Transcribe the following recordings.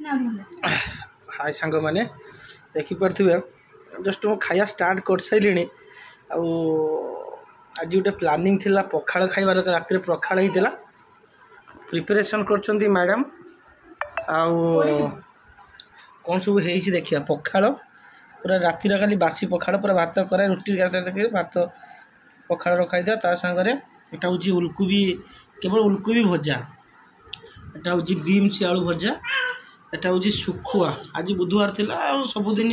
हाय सांग मैंने देखिपे जस्ट मो खाया स्टार्ट कर सारे आज गोटे प्लानिंग थिला पखाड़ खाइबार रात पखाड़ होता प्रिपरेशन कर मैडम कौन सब देखिए पखाड़ पूरा राति खाली बासी पखाड़ पूरा भात कराए रुटी भात पखाड़ रखाई ता सागर एटा हूँ उलकोबी केवल उलकोबी भजा एटा हूँ बीन्स आलू भजा एटा हूँ सुखुआ आज बुधवार थिला सबुदिन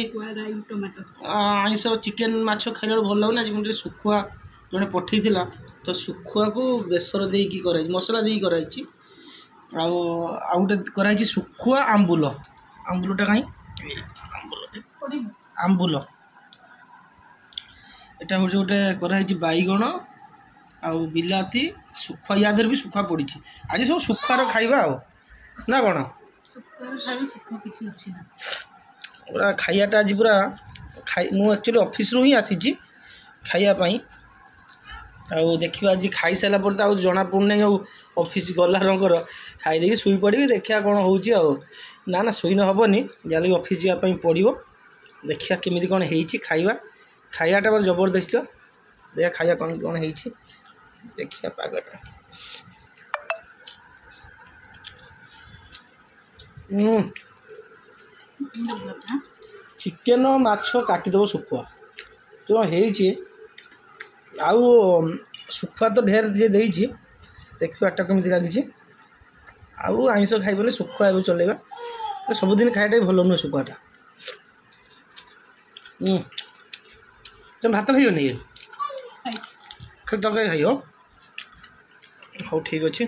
आईस चिकेन माछ खाइला भल लगुना आज मुझे सुखुआ जड़े पठे तो सुखुआ को बेसर देकी कराई मसला देकी कराई आउटे कराई सुखुआ आंबुल आंबुलटा कहीं आंबुल एटा हूँ गोटे कराई बैगण आ बिलाती सुखुआ या भी सुखुआ पड़ी आज सब सुखुआर खाइबा ना कौन पूरा खाइटा आज पूरा मु एक्चुअली ऑफिस रु ही आसी खाइापाई देखिए आज खाई सारा पर तो जना पड़ना ऑफिस गला रंगर खाईदे शुई पड़ी देखिया कौन हो ना शुई न हेनी जहाँ भी ऑफिस जावाई पड़ो देखिया केमी कौन हो खाइबा खाइाटा बड़ा जबरदस्त देखा खाइबा कौन कौन हो देखिया पागटा चिकेन माछ काटिदेव सुखुआ जो हो सुखुआ तो ढेर जी देखिए आटा कमी लगी आईष खाइबे सुखुआ ए चलेगा सबुदिन खाइटा भल नुहे सुखुआटा तुम भात खाइबनी खाली तरकारी खाइब हाँ ठीक अच्छे।